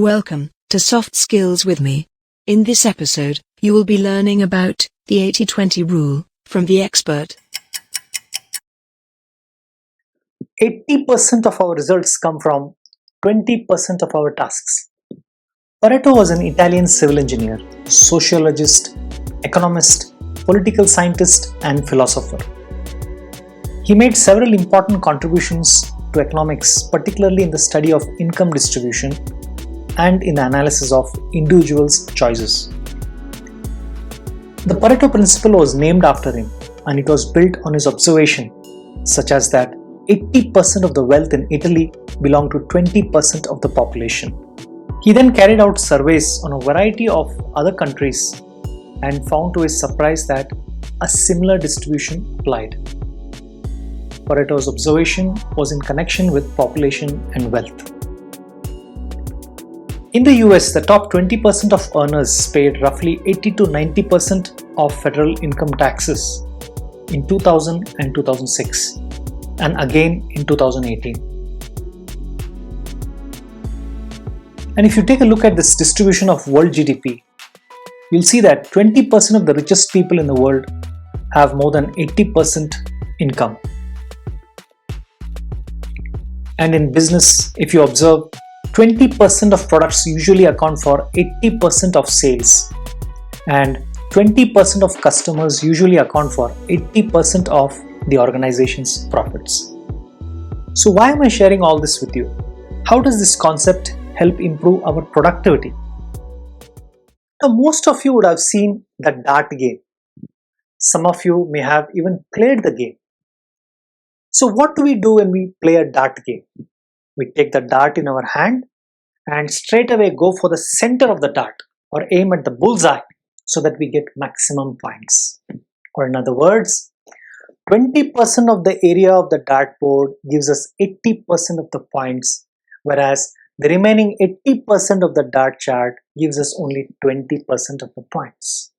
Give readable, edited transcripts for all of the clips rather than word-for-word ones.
Welcome to Soft Skills with me. In this episode, you will be learning about the 80-20 rule from the expert. 80% of our results come from 20% of our tasks. Pareto was an Italian civil engineer, sociologist, economist, political scientist, and philosopher. He made several important contributions to economics, particularly in the study of income distribution and in the analysis of individuals' choices. The Pareto principle was named after him, and it was built on his observation, such as that 80% of the wealth in Italy belonged to 20% of the population. He then carried out surveys on a variety of other countries and found to his surprise that a similar distribution applied. Pareto's observation was in connection with population and wealth. In the US, the top 20% of earners paid roughly 80 to 90% of federal income taxes in 2000 and 2006, and again in 2018. And if you take a look at this distribution of world GDP, you'll see that 20% of the richest people in the world have more than 80% income. And in business, if you observe, 20% of products usually account for 80% of sales, and 20% of customers usually account for 80% of the organization's profits. So why am I sharing all this with you? How does this concept help improve our productivity? Now, most of you would have seen the dart game. Some of you may have even played the game. So what do we do when we play a dart game? We take the dart in our hand and straight away go for the center of the dart or aim at the bullseye so that we get maximum points. Or in other words, 20% of the area of the dartboard gives us 80% of the points, whereas the remaining 80% of the dart chart gives us only 20% of the points.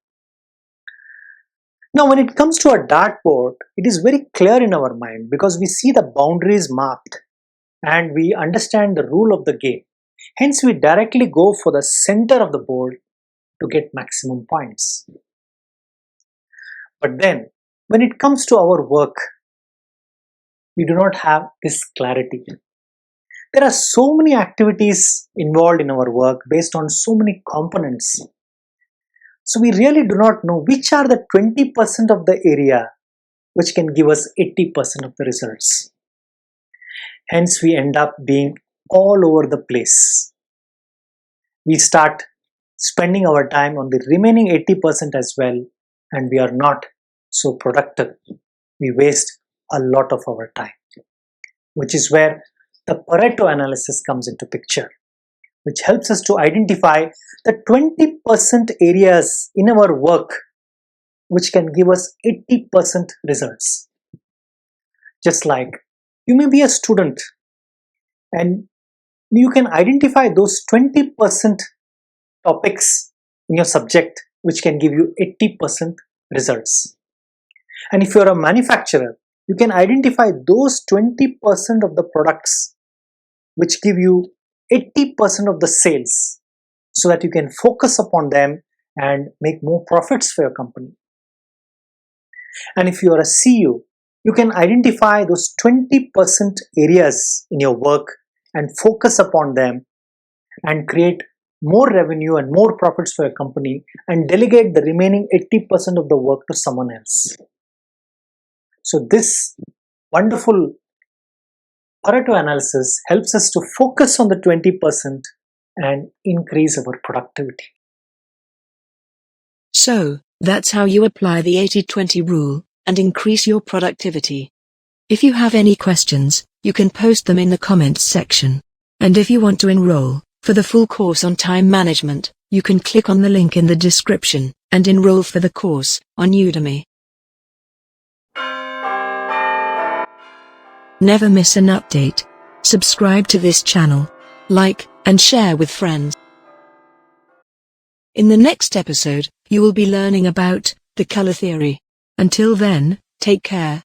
Now, when it comes to a dartboard, it is very clear in our mind because we see the boundaries marked and we understand the rule of the game. Hence, we directly go for the center of the board to get maximum points. But then, when it comes to our work, we do not have this clarity. There are so many activities involved in our work based on so many components. So we really do not know which are the 20% of the area which can give us 80% of the results. Hence, we end up being all over the place. We start spending our time on the remaining 80% as well, and we are not so productive. We waste a lot of our time, which is where the Pareto analysis comes into picture, which helps us to identify the 20% areas in our work which can give us 80% results. Just like you may be a student and you can identify those 20% topics in your subject which can give you 80% results. And if you're a manufacturer, you can identify those 20% of the products which give you 80% of the sales so that you can focus upon them and make more profits for your company. And if you are a CEO, you can identify those 20% areas in your work and focus upon them and create more revenue and more profits for your company and delegate the remaining 80% of the work to someone else. So this wonderful Pareto analysis helps us to focus on the 20% and increase our productivity. So, that's how you apply the 80-20 rule and increase your productivity. If you have any questions, you can post them in the comments section. And if you want to enroll for the full course on time management, you can click on the link in the description and enroll for the course on Udemy. Never miss an update. Subscribe to this channel, like, and share with friends. In the next episode, you will be learning about the color theory. Until then, take care.